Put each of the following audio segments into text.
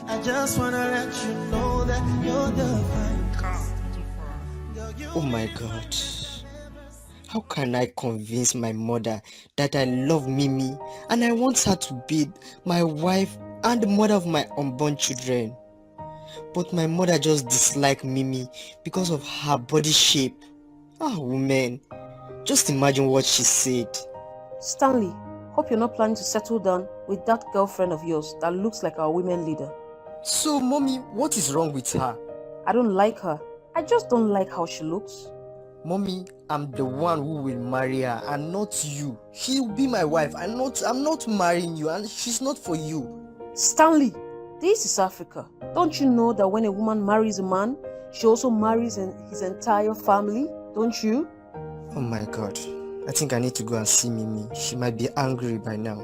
I just wanna let you know that you're the finest. Oh my God. How can I convince my mother that I love Mimi and I want her to be my wife and the mother of my unborn children? But my mother just disliked Mimi because of her body shape. Ah, woman. Just imagine what she said. Stanley, hope you're not planning to settle down with that girlfriend of yours that looks like our women leader. So, mommy, what is wrong with her? I don't like her. I just don't like how she looks. Mommy, I'm the one who will marry her and not you. She'll be my wife. I'm not marrying you and she's not for you. Stanley, this is Africa. Don't you know that when a woman marries a man, she also marries his entire family? Don't you? Oh my God. I think I need to go and see Mimi. She might be angry by now.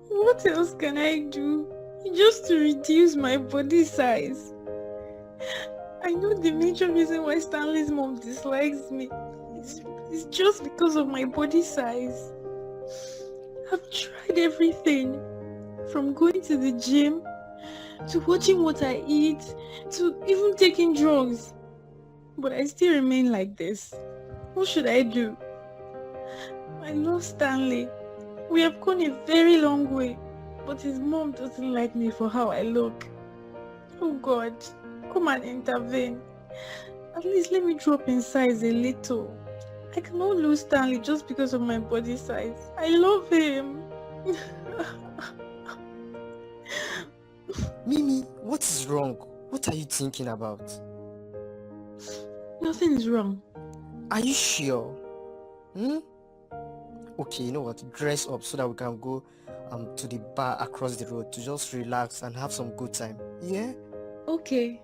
What else can I do? Just to reduce my body size. I know the major reason why Stanley's mom dislikes me is just because of my body size. I've tried everything, from going to the gym, to watching what I eat, to even taking drugs. But I still remain like this. What should I do? I love Stanley. We have gone a very long way, but his mom doesn't like me for how I look. Oh God, come and intervene. At least let me drop in size a little. I cannot lose Stanley just because of my body size. I love him. Mimi, what is wrong? What are you thinking about? Nothing is wrong. Are you sure? Okay, you know what? Dress up so that we can go to the bar across the road to just relax and have some good time. Yeah? Okay.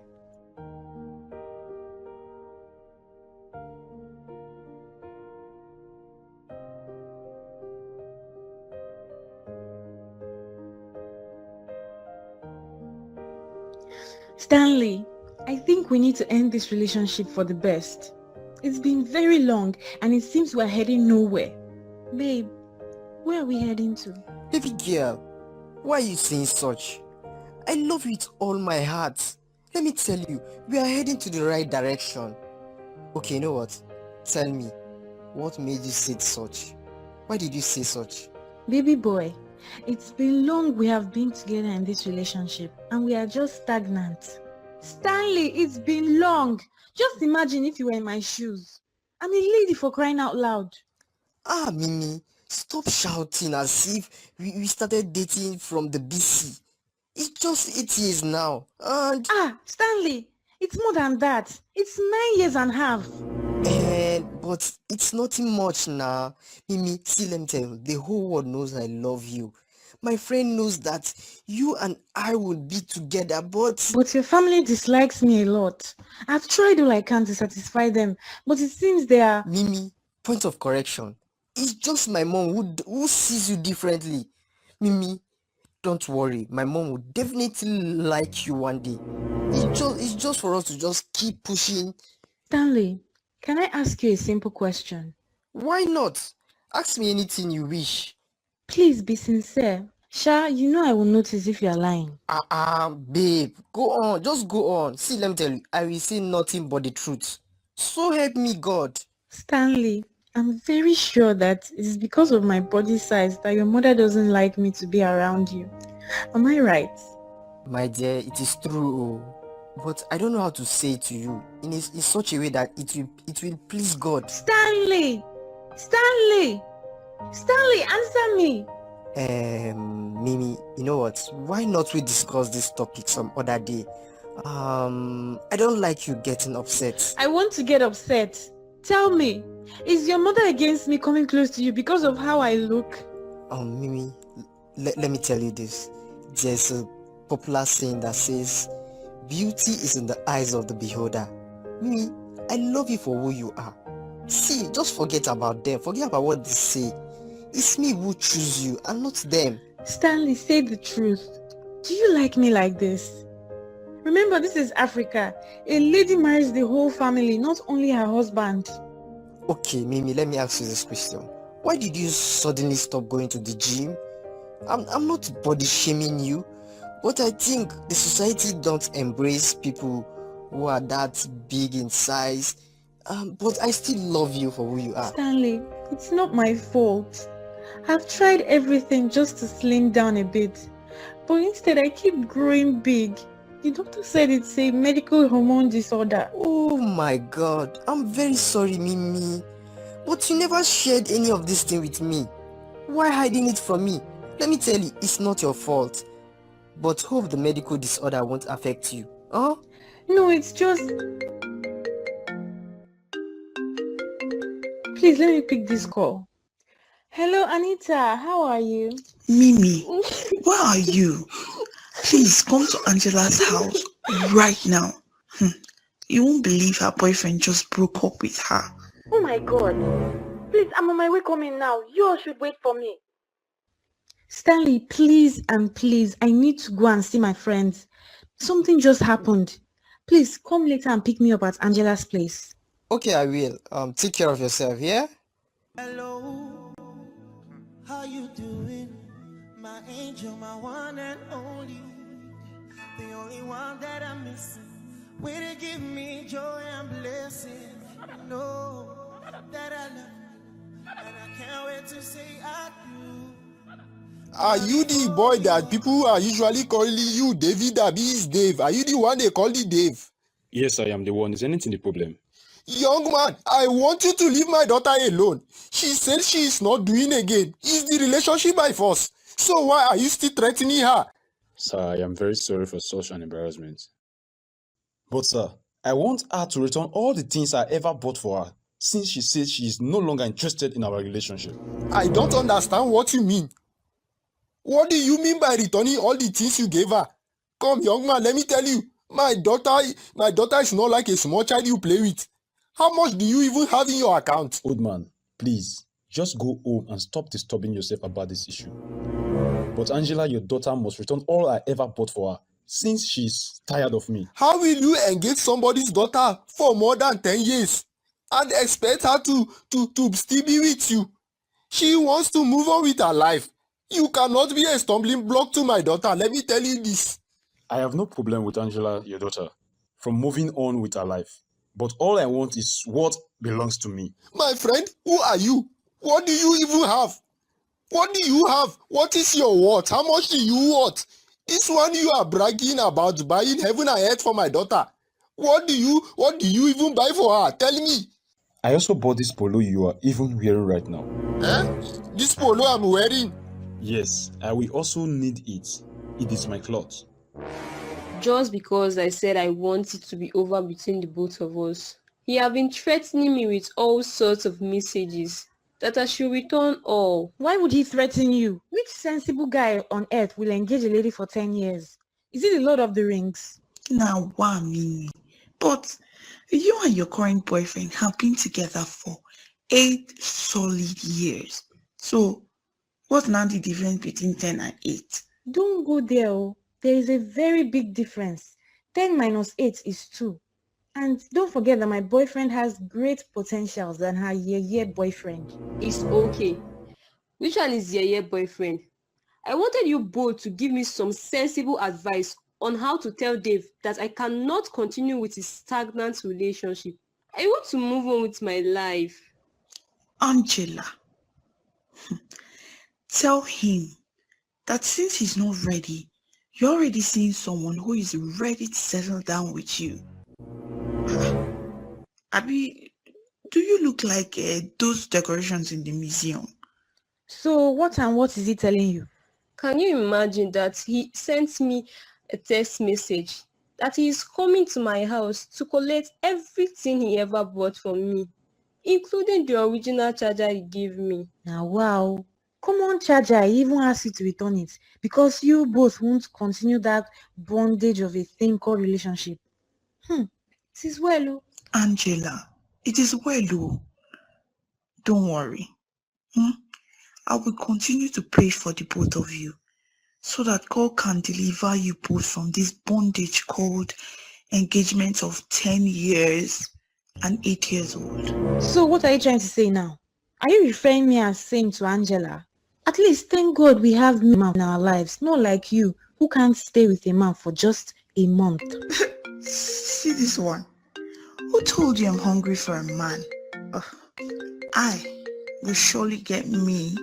Stanley, I think we need to end this relationship for the best. It's been very long and it seems we're heading nowhere. Babe, where are we heading to? Baby girl, why are you saying such? I love you with all my heart. Let me tell you, we are heading to the right direction. Okay, you know what? Tell me, what made you say such? Why did you say such? Baby boy, it's been long we have been together in this relationship and we are just stagnant. Stanley, it's been long. Just imagine if you were in my shoes. I'm a lady, for crying out loud. Ah, Mimi, stop shouting as if we started dating from the BC. It's just 8 years now, and Stanley, it's more than that. It's 9 years and a half. but it's nothing much now. Mimi, see, let me tell you, the whole world knows I love you. My friend knows that you and I will be together, but your family dislikes me a lot. I've tried all I can to satisfy them, but it seems they are... Mimi, point of correction. It's just my mom who sees you differently. Mimi, don't worry. My mom will definitely like you one day. It's just for us to just keep pushing. Stanley, can I ask you a simple question? Why not? Ask me anything you wish. Please be sincere. Sha, you know I will notice if you are lying. Babe, go on. Just go on. See, let me tell you, I will say nothing but the truth. So help me God. Stanley, I'm very sure that it is because of my body size that your mother doesn't like me to be around you. Am I right? My dear, it is true. But I don't know how to say it to you in such a way that it will please God. Stanley! Stanley! Stanley, answer me! Mimi, you know what? Why not we discuss this topic some other day? I don't like you getting upset. I want to get upset. Tell me, is your mother against me coming close to you because of how I look? Mimi, let me tell you this. There's a popular saying that says, beauty is in the eyes of the beholder. Mimi, I love you for who you are. See, just forget about them. Forget about what they say. It's me who choose you and not them. Stanley, say the truth. Do you like me like this? Remember, this is Africa. A lady marries the whole family, not only her husband. Okay, Mimi, let me ask you this question. Why did you suddenly stop going to the gym? I'm not body shaming you, But I think the society don't embrace people who are that big in size. But I still love you for who you are. Stanley, it's not my fault. I've tried everything just to slim down a bit, but instead I keep growing big. The doctor said it's a medical hormone disorder. Oh my god, I'm very sorry, Mimi. But you never shared any of this thing with me. Why hiding it from me? Let me tell you, it's not your fault. But hope the medical disorder won't affect you. Huh? No, it's just... Please let me pick this call. Hello, Anita. How are you? Mimi, where are you? Please come to Angela's house right now. You won't believe her boyfriend just broke up with her. Oh my god. Please, I'm on my way coming now. You all should wait for me. Stanley, please and please, I need to go and see my friends. Something just happened. Please, come later and pick me up at Angela's place. Okay, I will. Take care of yourself, yeah? Hello, how you doing? My angel, my one and only, the only one that I'm missing. Way to give me joy and blessing. Know that I love you, and I can't wait to say I do. Are you the boy that people are usually calling you David Abi's Dave? Are you the one they call the Dave? Yes, I am the one. Is anything the problem? Young man, I want you to leave my daughter alone. She said she is not doing again. Is the relationship by force? So why are you still threatening her? Sir, I am very sorry for such an embarrassment. But sir, I want her to return all the things I ever bought for her, since she says she is no longer interested in our relationship. I don't understand what you mean. What do you mean by returning all the things you gave her? Come, young man, let me tell you, my daughter is not like a small child you play with. How much do you even have in your account? Old man, please, just go home and stop disturbing yourself about this issue. But Angela, your daughter must return all I ever bought for her, since she's tired of me. How will you engage somebody's daughter for more than 10 years and expect her to still be with you? She wants to move on with her life. You cannot be a stumbling block to my daughter, let me tell you this. I have no problem with Angela, your daughter, from moving on with her life. But all I want is what belongs to me. My friend, who are you? What do you even have? What do you have? What is your worth? How much do you want? This one you are bragging about buying heaven and earth for my daughter. What do you even buy for her? Tell me. I also bought this polo you are even wearing right now. This polo I'm wearing? Yes, I will also need it. It is my cloth. Just because I said I want it to be over between the both of us. He have been threatening me with all sorts of messages that I should return all. Why would he threaten you? Which sensible guy on earth will engage a lady for 10 years? Is it the Lord of the Rings? Now, why me? But you and your current boyfriend have been together for 8 solid years. So, what's now the difference between 10 and 8? Don't go there. Oh. There is a very big difference. 10 minus 8 is 2. And don't forget that my boyfriend has great potentials than her year boyfriend. It's okay. Which one is your boyfriend? I wanted you both to give me some sensible advice on how to tell Dave that I cannot continue with his stagnant relationship. I want to move on with my life. Angela, tell him that since he's not ready, you're already seeing someone who is ready to settle down with you. Abby, do you look like those decorations in the museum? So what is he telling you? Can you imagine that he sent me a text message that he is coming to my house to collect everything he ever bought for me, including the original charger he gave me? Now, wow. Come on, charger, I even asked you to return it because you both won't continue that bondage of a thing called relationship. It is well. Angela, it is well. Don't worry. I will continue to pray for the both of you so that God can deliver you both from this bondage called engagement of 10 years and 8 years old. So what are you trying to say now? Are you referring me as saying to Angela? At least thank God we have me in our lives, not like you, who who can't stay with a man for just a month. See this one. Who told you I'm hungry for a man? Ugh. I will surely get me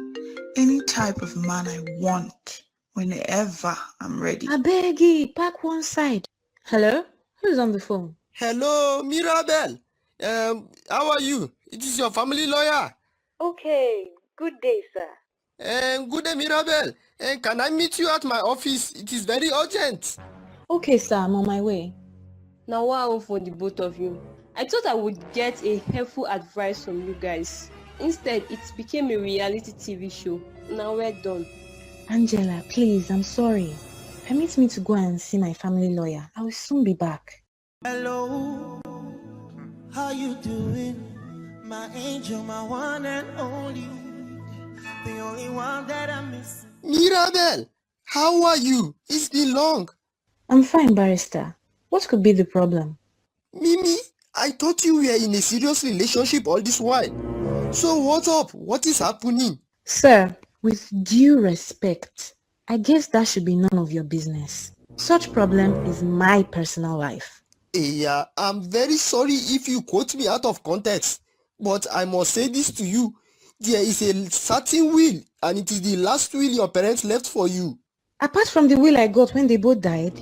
any type of man I want whenever I'm ready. I beg you, pack one side. Hello? Who's on the phone? Hello, Mirabel. How are you? It is your family lawyer. Okay, good day, sir. Good day, Mirabel. Can I meet you at my office? It is very urgent. Okay, sir, I'm on my way. Now wow for the both of you. I thought I would get a helpful advice from you guys. Instead, it became a reality TV show. Now we're done. Angela, please, I'm sorry. Permit me to go and see my family lawyer. I will soon be back. Hello, how you doing? My angel, my one and only, the only one that I miss. Mirabel, how are you? It's been long. I'm fine, barrister. What could be the problem? Mimi, I thought you were in a serious relationship all this while. So what's up? What is happening? Sir, with due respect, I guess that should be none of your business. Such problem is my personal life. Yeah, I'm very sorry if you quote me out of context, but I must say this to you. There is a certain will, and it is the last will your parents left for you. Apart from the will I got when they both died?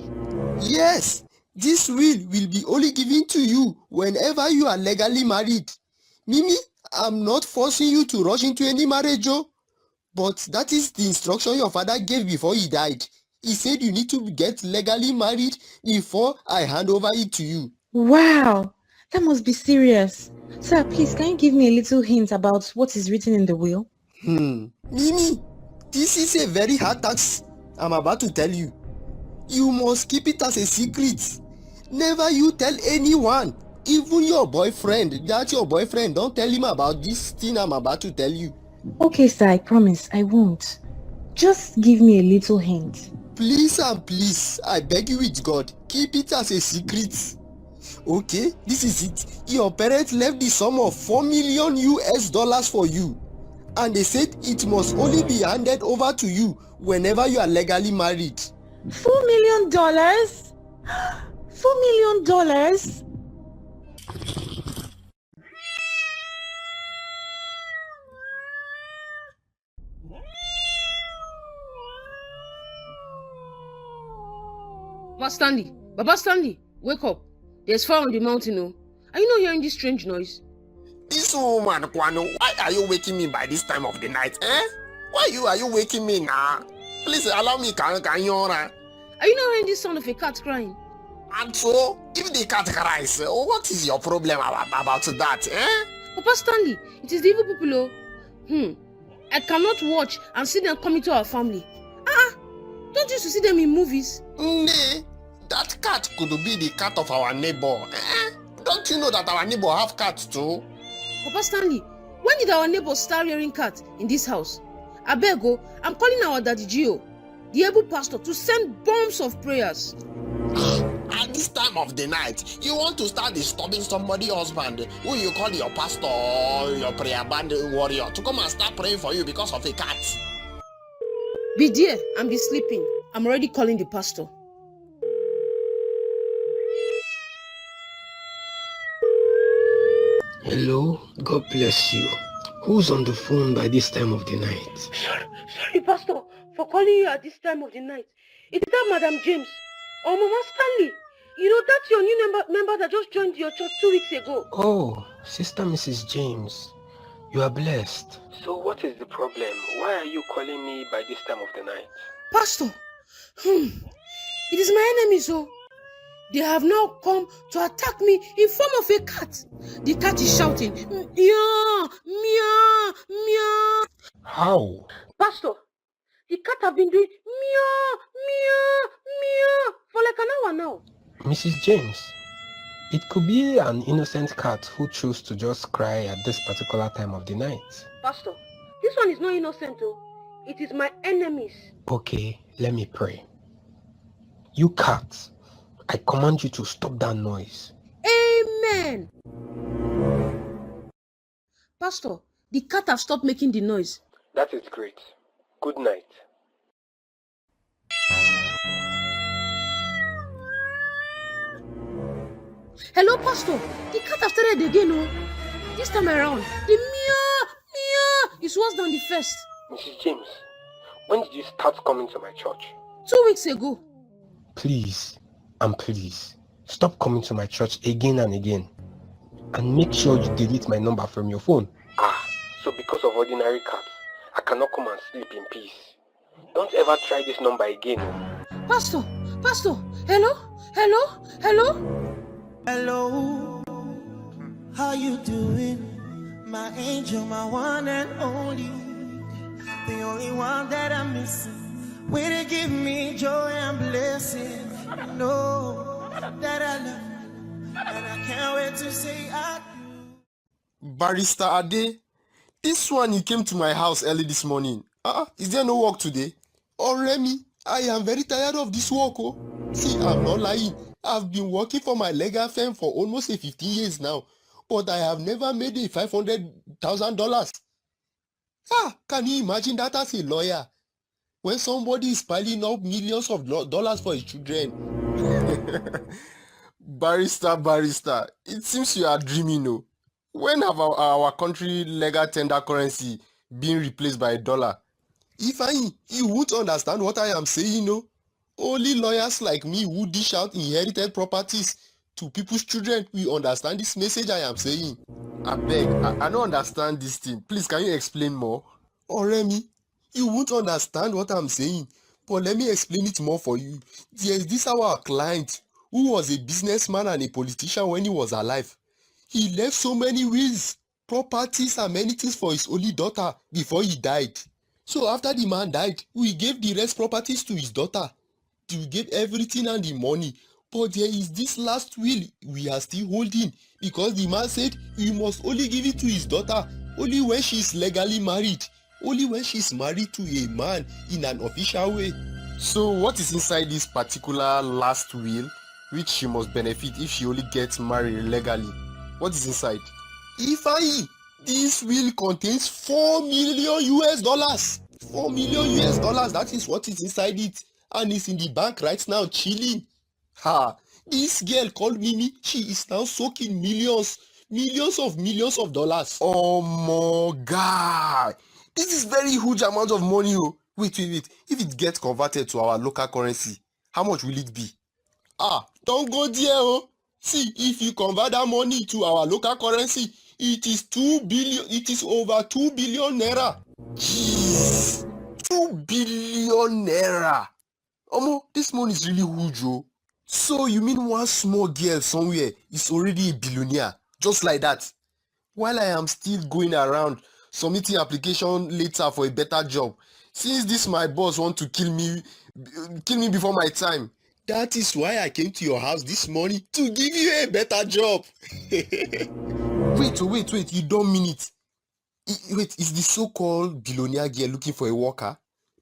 Yes, this will be only given to you whenever you are legally married. Mimi, I'm not forcing you to rush into any marriage, but that is the instruction your father gave before he died. He said you need to get legally married before I hand over it to you. Wow, that must be serious. Sir, please, can you give me a little hint about what is written in the will? Mimi, this is a very hard task I'm about to tell you. You must keep it as a secret. Never you tell anyone, even your boyfriend, that your boyfriend, don't tell him about this thing I'm about to tell you. Okay, sir, I promise I won't. Just give me a little hint. Please and please, I beg you with God, keep it as a secret. Okay, this is it. Your parents left the sum of $4 million US for you. And they said it must only be handed over to you whenever you are legally married. $4 million? $4 million? Baba Stanley, wake up. There's fire on the mountain, oh. Are you not hearing this strange noise? This woman, Kwano, why are you waking me by this time of the night, eh? Why are you waking me now? Please allow me, Are you not hearing this sound of a cat crying? And so, if the cat cries, what is your problem about that, eh? Papa Stanley, it is the evil people, oh. I cannot watch and see them coming to our family. Don't you used to see them in movies? Nay, that cat could be the cat of our neighbor, eh? Don't you know that our neighbor have cats too? Papa Stanley, when did our neighbors start rearing cats in this house? Abego, I'm calling our Daddy Gio, the able pastor, to send bombs of prayers. At this time of the night, you want to start disturbing somebody's husband who you call your pastor or your prayer band warrior to come and start praying for you because of a cat. Be there and be sleeping. I'm already calling the pastor. Hello, God bless you. Who's on the phone by this time of the night? Sorry, Pastor, for calling you at this time of the night. It's that Madam James. Oh, Mama Stanley. You know, that's your new member that just joined your church 2 weeks ago. Oh, Sister Mrs. James. You are blessed. So what is the problem? Why are you calling me by this time of the night? Pastor, it is my enemies, oh. They have now come to attack me in form of a cat. The cat is shouting, meow, meow, meow. How? Pastor, the cat have been doing meow, meow, meow for like an hour now. Mrs. James, it could be an innocent cat who chose to just cry at this particular time of the night. Pastor, this one is not innocent, oh. It is my enemies. Okay, let me pray. You cat, I command you to stop that noise. Amen. Pastor, the cat have stopped making the noise. That is great. Good night. Hello, Pastor. The cat have started again, oh. This time around, the meow is worse than the first. Mrs. James, when did you start coming to my church? 2 weeks ago. Please, and please, stop coming to my church again and again. And make sure you delete my number from your phone. So because of ordinary cats, I cannot come and sleep in peace. Don't ever try this number again. Pastor, hello? Hello, how you doing? My angel, my one and only, the only one that I'm missing. Way to give me joy and blessing. Know that I love you, and I can't wait to say I do. Barrister Ade, this one you came to my house early this morning. Is there no work today? Oh, Remy, I am very tired of this work. Oh. See, I'm not lying. I've been working for my legal firm for almost 15 years now, but I have never made a $500,000. Can you imagine that as a lawyer? When somebody is piling up millions of dollars for his children. Barrister, it seems you are dreaming, no? When have our country legal tender currency been replaced by a dollar? If you won't understand what I am saying, no? Only lawyers like me who dish out inherited properties to people's children will understand this message I am saying. I beg, I don't understand this thing. Please, can you explain more? Remy, you won't understand what I'm saying, but let me explain it more for you. There is this our client who was a businessman and a politician when he was alive. He left so many wills, properties and many things for his only daughter before he died. So after the man died, we gave the rest properties to his daughter. We gave everything and the money. But there is this last will we are still holding because the man said we must only give it to his daughter only when she is legally married. Only when she is married to a man in an official way. So what is inside this particular last will which she must benefit if she only gets married legally? What is inside? This will contains $4 million US. $4 million US. That is what is inside it. And it's in the bank right now chilling. This girl called Mimi, she is now soaking millions of dollars. Oh my God. This is very huge amount of money. Wait. If it gets converted to our local currency, how much will it be? Don't go there. See, if you convert that money to our local currency, it is 2 billion. It is over 2 billion naira. Jeez, 2 billion naira. This money is really huge. So you mean one small girl somewhere is already a billionaire, just like that? While I am still going around submitting application later for a better job, since this my boss want to kill me before my time. That is why I came to your house this morning to give you a better job. Wait, you don't mean it. Wait, is the so-called billionaire girl looking for a worker?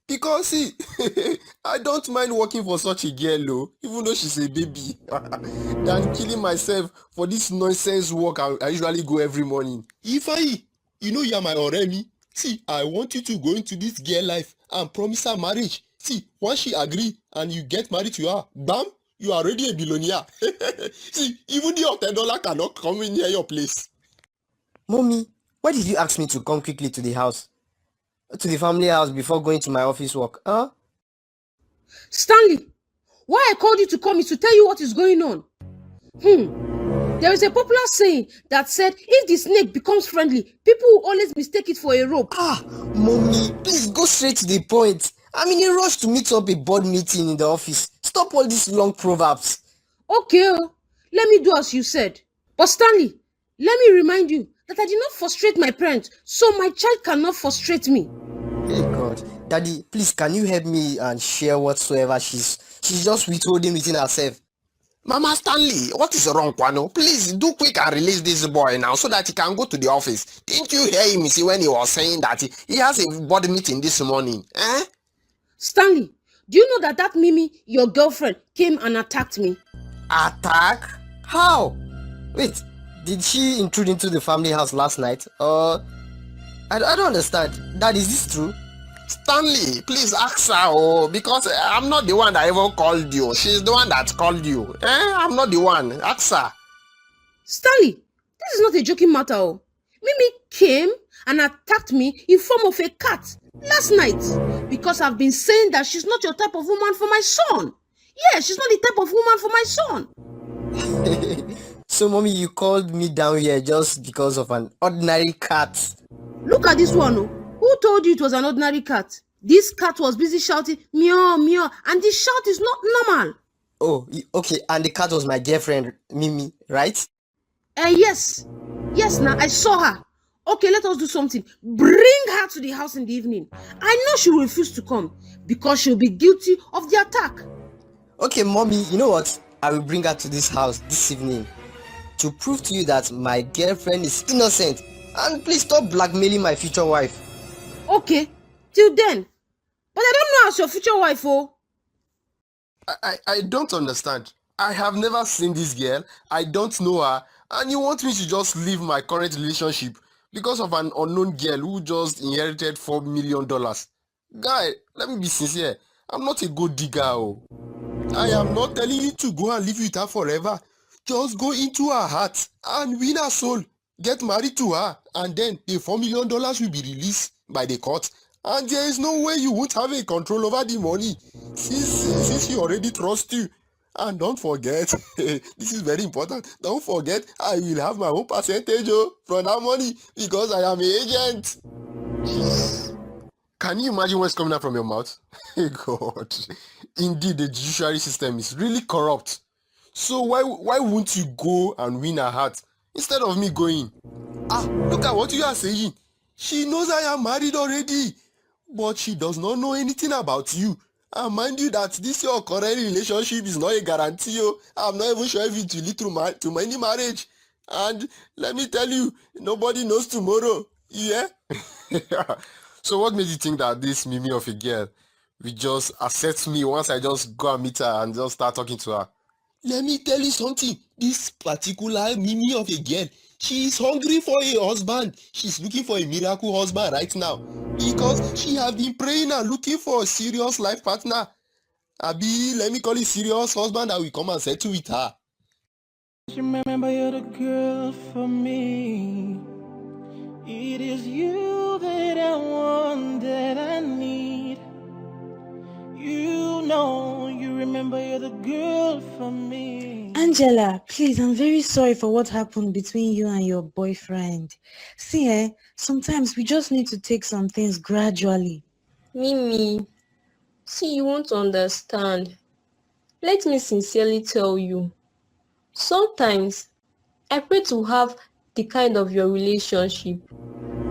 Because see, I don't mind working for such a girl, even though she's a baby, than killing myself for this nonsense work I usually go every morning. You are my Oremi. See, I want you to go into this girl life and promise her marriage. See, once she agree and you get married to her, bam, you are already a billionaire. See, even the $10 cannot come in near your place. Mommy, why did you ask me to come quickly to the house? To the family house before going to my office work, huh? Stanley, why I called you to come is to tell you what is going on. There is a popular saying that said, if the snake becomes friendly, people will always mistake it for a rope. Mommy, please go straight to the point. I'm in a rush to meet up a board meeting in the office. Stop all these long proverbs. Okay, let me do as you said. But Stanley, let me remind you that I did not frustrate my parents, so my child cannot frustrate me. Hey God, Daddy, please can you help me and share whatsoever she's just withholding within herself? Mama Stanley, what is wrong, Kwano? Please do quick and release this boy now so that he can go to the office. Didn't you hear him see when he was saying that he has a board meeting this morning? Stanley, do you know that Mimi, your girlfriend, came and attacked me? Attack? How? Wait, did she intrude into the family house last night? I don't understand. Dad, is this true? Stanley, please ask her, because I'm not the one that ever called you. She's the one that called you. I'm not the one. Ask her. Stanley, this is not a joking matter. Oh. Mimi came and attacked me in form of a cat last night because I've been saying that she's not your type of woman for my son. Yeah, she's not the type of woman for my son. So, mommy, you called me down here just because of an ordinary cat? Look at this one. Oh. Who told you it was an ordinary cat? This cat was busy shouting, meow, meow, and this shout is not normal. Oh, okay, and the cat was my girlfriend, Mimi, right? Yes. Yes, now I saw her. Okay, let us do something. Bring her to the house in the evening. I know she will refuse to come because she'll be guilty of the attack. Okay, mommy, you know what? I will bring her to this house this evening to prove to you that my girlfriend is innocent. And please stop blackmailing my future wife. Okay, till then. But I don't know as your future wife, oh. I don't understand. I have never seen this girl. I don't know her. And you want me to just leave my current relationship because of an unknown girl who just inherited $4 million? Guy, let me be sincere. I'm not a gold digger. Oh. I am not telling you to go and live with her forever. Just go into her heart and win her soul. Get married to her, and then the $4 million will be released by the court. And there is no way you won't have a control over the money since she already trusts you. And don't forget, this is very important, don't forget I will have my own percentage from that money because I am an agent. Can you imagine what's coming out from your mouth? God, indeed the judiciary system is really corrupt. So why won't you go and win her heart instead of me going? Look at what you are saying. She knows I am married already, but she does not know anything about you. And mind you that this your current relationship is not a guarantee. I'm not even sure if it will lead to any marriage. And let me tell you, nobody knows tomorrow. Yeah? So what made you think that this Mimi of a girl will just accept me once I just go and meet her and just start talking to her? Let me tell you something. This particular Mimi of a girl, she is hungry for a husband. She's looking for a miracle husband right now because she has been praying and looking for a serious life partner. Abi, let me call it serious husband that will come and settle with her. Remember, you're the girl for me. It is you that I want, that I need. You know, you remember, you're the girl for me. Angela, please, I'm very sorry for what happened between you and your boyfriend. See, sometimes we just need to take some things gradually. Mimi, see, you won't understand. Let me sincerely tell you. Sometimes, I pray to have the kind of your relationship.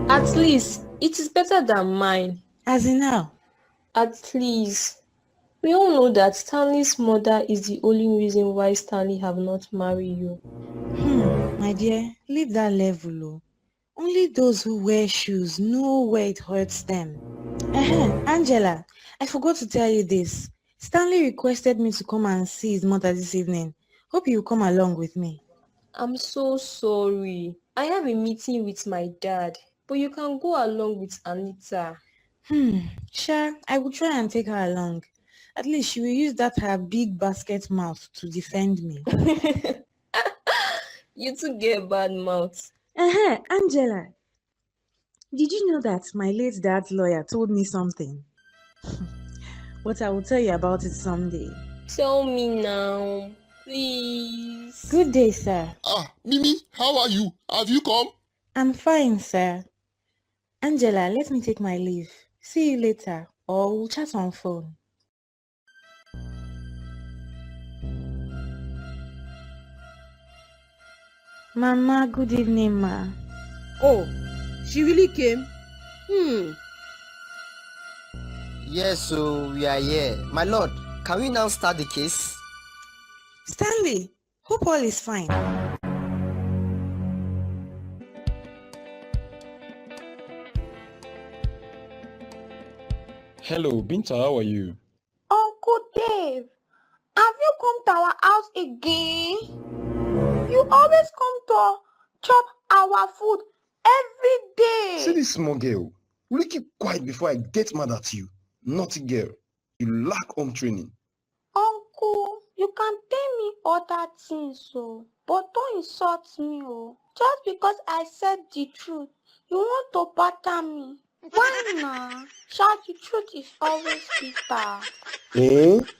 At least, it is better than mine. As in now? At least, we all know that Stanley's mother is the only reason why Stanley have not married you. My dear, leave that level. Oh. Only those who wear shoes know where it hurts them. Angela, I forgot to tell you this. Stanley requested me to come and see his mother this evening. Hope you'll come along with me. I'm so sorry. I have a meeting with my dad, but you can go along with Anita. Sure, I will try and take her along. At least she will use that her big basket mouth to defend me. You too get a bad mouth. Angela, did you know that my late dad's lawyer told me something? But I will tell you about it someday. Tell me now, please. Good day, sir. Mimi, how are you? Have you come? I'm fine, sir. Angela, let me take my leave. See you later, or we'll chat on phone. Mama, good evening, ma. Oh, she really came? Yes, so we are here. My lord, can we now start the case? Stanley, hope all is fine. Hello, Binta, how are you? Uncle Dave, have you come to our house again? You always come to chop our food every day. See this small girl. Will you keep quiet before I get mad at you? Naughty girl. You lack home training. Uncle, You can pay me other things, but don't insult me, Just because I said the truth, you want to batter me. Why not? The truth is always bitter.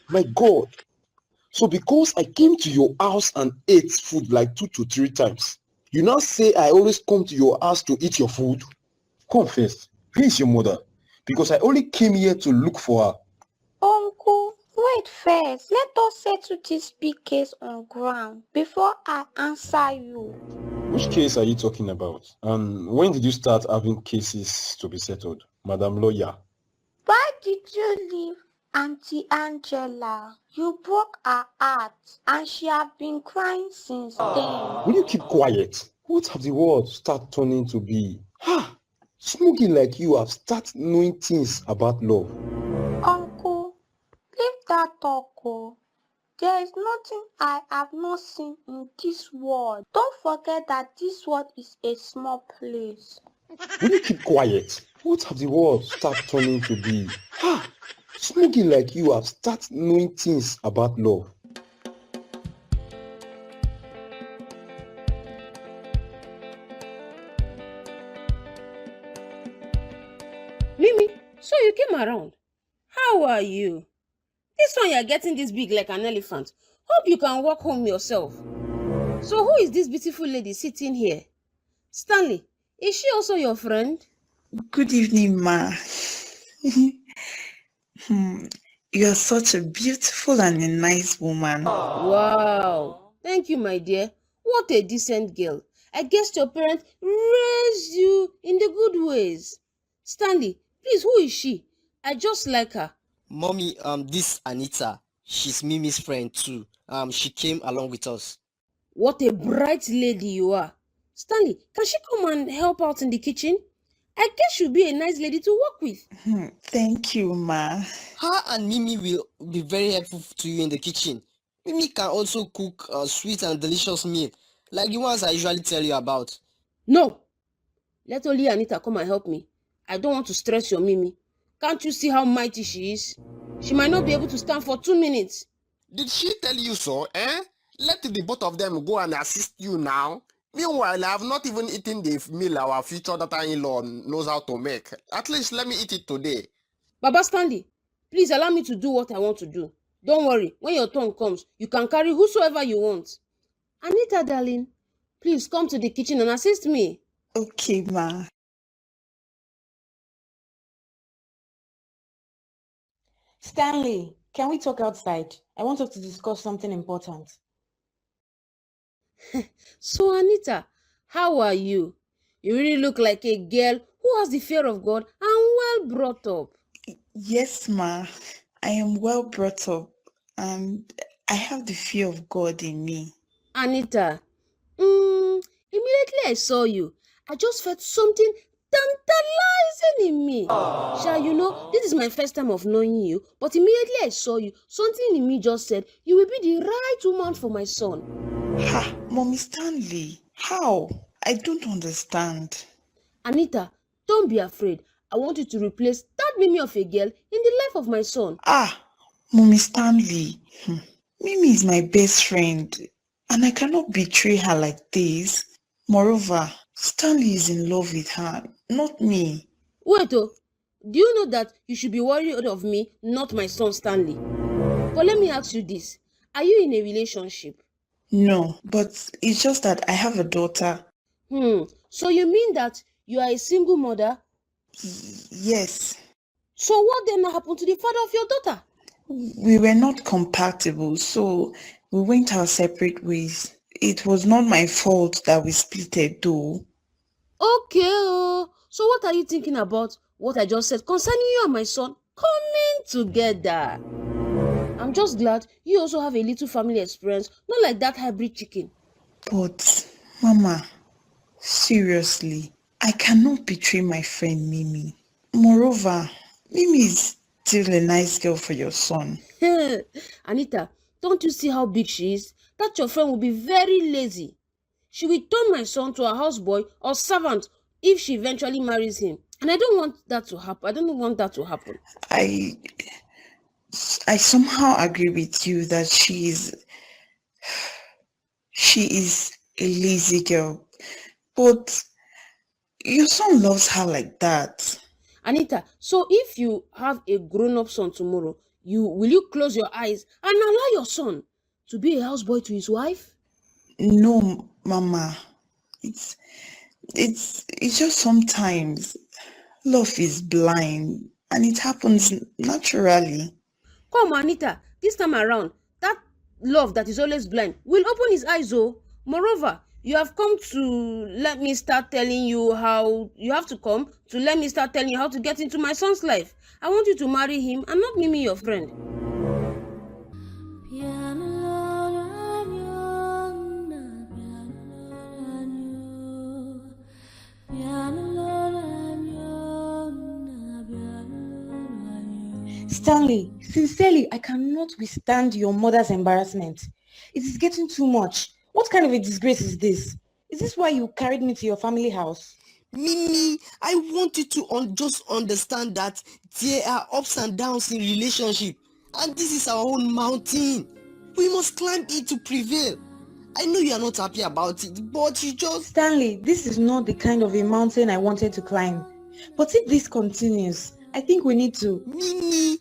My God. So because I came to your house and ate food like 2 to 3 times, you now say I always come to your house to eat your food? Come first. Where is your mother? Because I only came here to look for her. Uncle, wait first. Let us settle this big case on ground before I answer you. Which case are you talking about? And when did you start having cases to be settled, Madam Lawyer? Why did you leave Auntie Angela? You broke her heart and she has been crying since then. Will you keep quiet? What have the world start turning to be? Smokey like you have started knowing things about love. Uncle, leave that talk. There is nothing I have not seen in this world. Don't forget that this world is a small place. Will you keep quiet? What have the world start turning to be? Smokey like you have started knowing things about love. Mimi, so you came around. How are you? This one you're getting this big like an elephant. Hope you can walk home yourself. So who is this beautiful lady sitting here? Stanley, is she also your friend? Good evening, ma. You are such a beautiful and a nice woman. Wow. Thank you, my dear. What a decent girl. I guess your parents raised you in the good ways. Stanley, please, who is she? I just like her. Mommy, this Anita, she's Mimi's friend too. She came along with us. What a bright lady you are. Stanley, can she come and help out in the kitchen? I guess she'll be a nice lady to work with. Thank you, ma. Her and Mimi will be very helpful to you in the kitchen. Mimi can also cook a sweet and delicious meal, like the ones I usually tell you about. No. Let only Anita come and help me. I don't want to stress your Mimi. Can't you see how mighty she is? She might not be able to stand for 2 minutes. Did she tell you so, eh? Let the both of them go and assist you now. Meanwhile, I have not even eaten the meal our future daughter-in-law knows how to make. At least let me eat it today. Baba Stanley, please allow me to do what I want to do. Don't worry, when your turn comes, you can carry whosoever you want. Anita, darling, please come to the kitchen and assist me. Okay, ma. Stanley, can we talk outside? I want us to discuss something important. So, Anita, how are you? You really look like a girl who has the fear of God and well brought up. Yes, ma. I am well brought up and I have the fear of God in me. Anita, immediately I saw you, I just felt something tantalizing in me. You know, this is my first time of knowing you, but immediately I saw you, something in me just said, you will be the right woman for my son. Mommy Stanley, how? I don't understand. Anita, don't be afraid. I want you to replace that Mimi of a girl in the life of my son. Mommy Stanley, Mimi is my best friend and I cannot betray her like this. Moreover, Stanley is in love with her, not me. Wait, do you know that you should be worried of me, not my son Stanley? But let me ask you this. Are you in a relationship? No, but it's just that I have a daughter. So you mean that you are a single mother? Yes. So what then happened to the father of your daughter? We were not compatible, so we went our separate ways. It was not my fault that we splitted though. Okay, so what are you thinking about what I just said concerning you and my son coming together? I'm just glad you also have a little family experience, not like that hybrid chicken. But, Mama, seriously, I cannot betray my friend Mimi. Moreover, Mimi is still a nice girl for your son. Anita, don't you see how big she is? That your friend will be very lazy. She will turn my son to a houseboy or servant if she eventually marries him. And I don't want that to happen. I somehow agree with you that she is a lazy girl. But your son loves her like that. Anita, so if you have a grown-up son tomorrow, will you close your eyes and allow your son to be a houseboy to his wife? No, Mama. It's it's just sometimes love is blind and it happens naturally. Come, Anita, this time around, that love that is always blind will open his eyes, oh. Moreover, you have come to let me start telling you how you have to come to let me start telling you how to get into my son's life. I want you to marry him and not Mimi, your friend. Stanley, sincerely, I cannot withstand your mother's embarrassment. It is getting too much. What kind of a disgrace is this? Is this why you carried me to your family house? Mimi, I want you to just understand that there are ups and downs in relationship, and this is our own mountain. We must climb it to prevail. I know you are not happy about it, but you just... Stanley, this is not the kind of a mountain I wanted to climb. But if this continues, I think we need to... Mimi,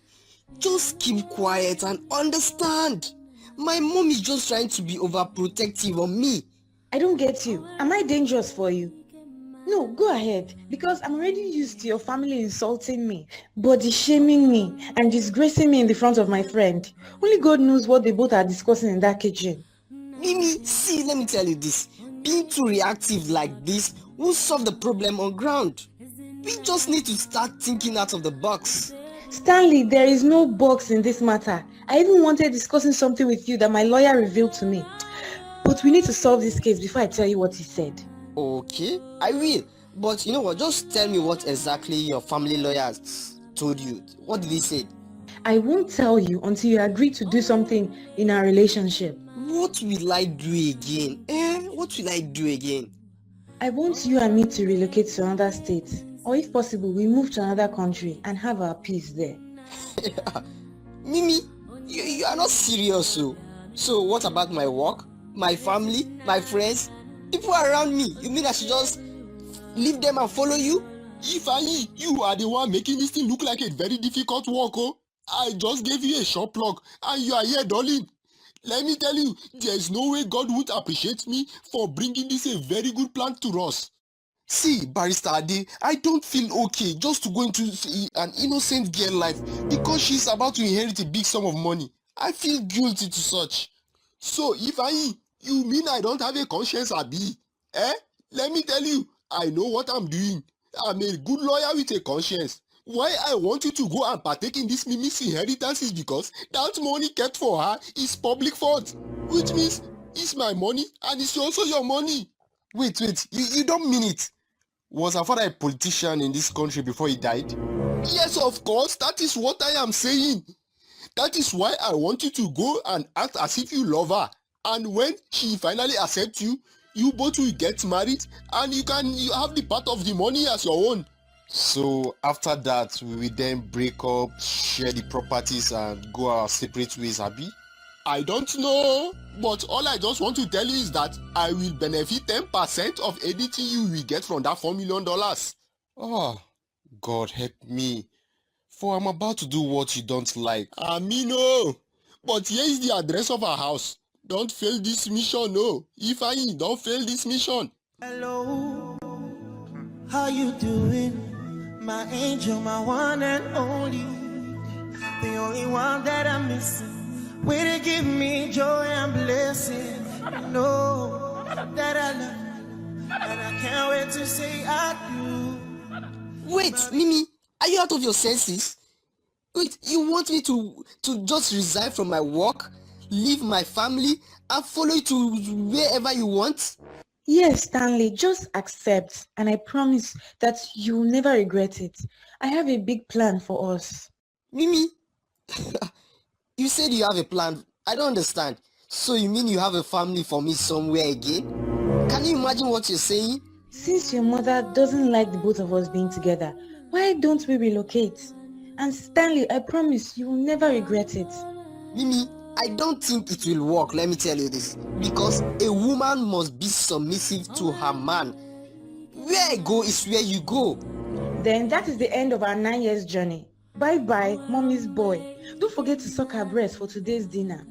just keep quiet and understand. My mom is just trying to be overprotective on me. I don't get you. Am I dangerous for you? No, go ahead, because I'm already used to your family insulting me, body shaming me, and disgracing me in the front of my friend. Only God knows what they both are discussing in that kitchen. Mimi, see, let me tell you this. Being too reactive like this won't solve the problem on ground. We just need to start thinking out of the box. Stanley, there is no box in this matter. I even wanted discussing something with you that my lawyer revealed to me. But we need to solve this case before I tell you what he said. Okay, I will. But you know what, just tell me what exactly your family lawyer told you. What did he say? I won't tell you until you agree to do something in our relationship. What will I do again? What will I do again? I want you and me to relocate to another state. Or if possible, we move to another country and have our peace there. Mimi, you are not serious. So what about my work, my family, my friends, people around me? You mean I should just leave them and follow you? Ifeanyi, you are the one making this thing look like a very difficult work. I just gave you a short plug and you are here, darling. Let me tell you, there is no way God would appreciate me for bringing this a very good plan to us. See, Barrister Ade, I don't feel okay just to go into an innocent girl life because she's about to inherit a big sum of money. I feel guilty to such. So, Ifeanyi, you mean I don't have a conscience, Abi? Let me tell you, I know what I'm doing. I'm a good lawyer with a conscience. Why I want you to go and partake in this Mimi's inheritance is because that money kept for her is public funds, which means it's my money and it's also your money. Wait, you don't mean it. Was her father a politician in this country before he died? Yes, of course, that is what I am saying. That is why I want you to go and act as if you love her. And when she finally accepts you, you both will get married and you have the part of the money as your own. So after that, we will then break up, share the properties and go our separate ways, Abi? I don't know, but all I just want to tell you is that I will benefit 10% of anything you will get from that $4 million. Oh, God help me. For I'm about to do what you don't like. Amino! But here is the address of our house. Don't fail this mission, no. Ifeanyi, don't fail this mission. Hello, how you doing? My angel, my one and only. The only one that I'm missing. Way to give me joy and blessing. Know that I love you, and I can't wait to say I do. Wait, Mimi, are you out of your senses? Wait, you want me to just resign from my work, leave my family, and follow you to wherever you want? Yes, Stanley, just accept, and I promise that you'll never regret it. I have a big plan for us. Mimi, you said you have a plan. I don't understand. So you mean you have a family for me somewhere again? Can you imagine what you're saying? Since your mother doesn't like the both of us being together, why don't we relocate? And Stanley, I promise you will never regret it. Mimi, I don't think it will work, let me tell you this. Because a woman must be submissive to her man. Where I go is where you go. Then that is the end of our 9 years journey. Bye-bye, mommy's boy. Don't forget to suck her breast for today's dinner.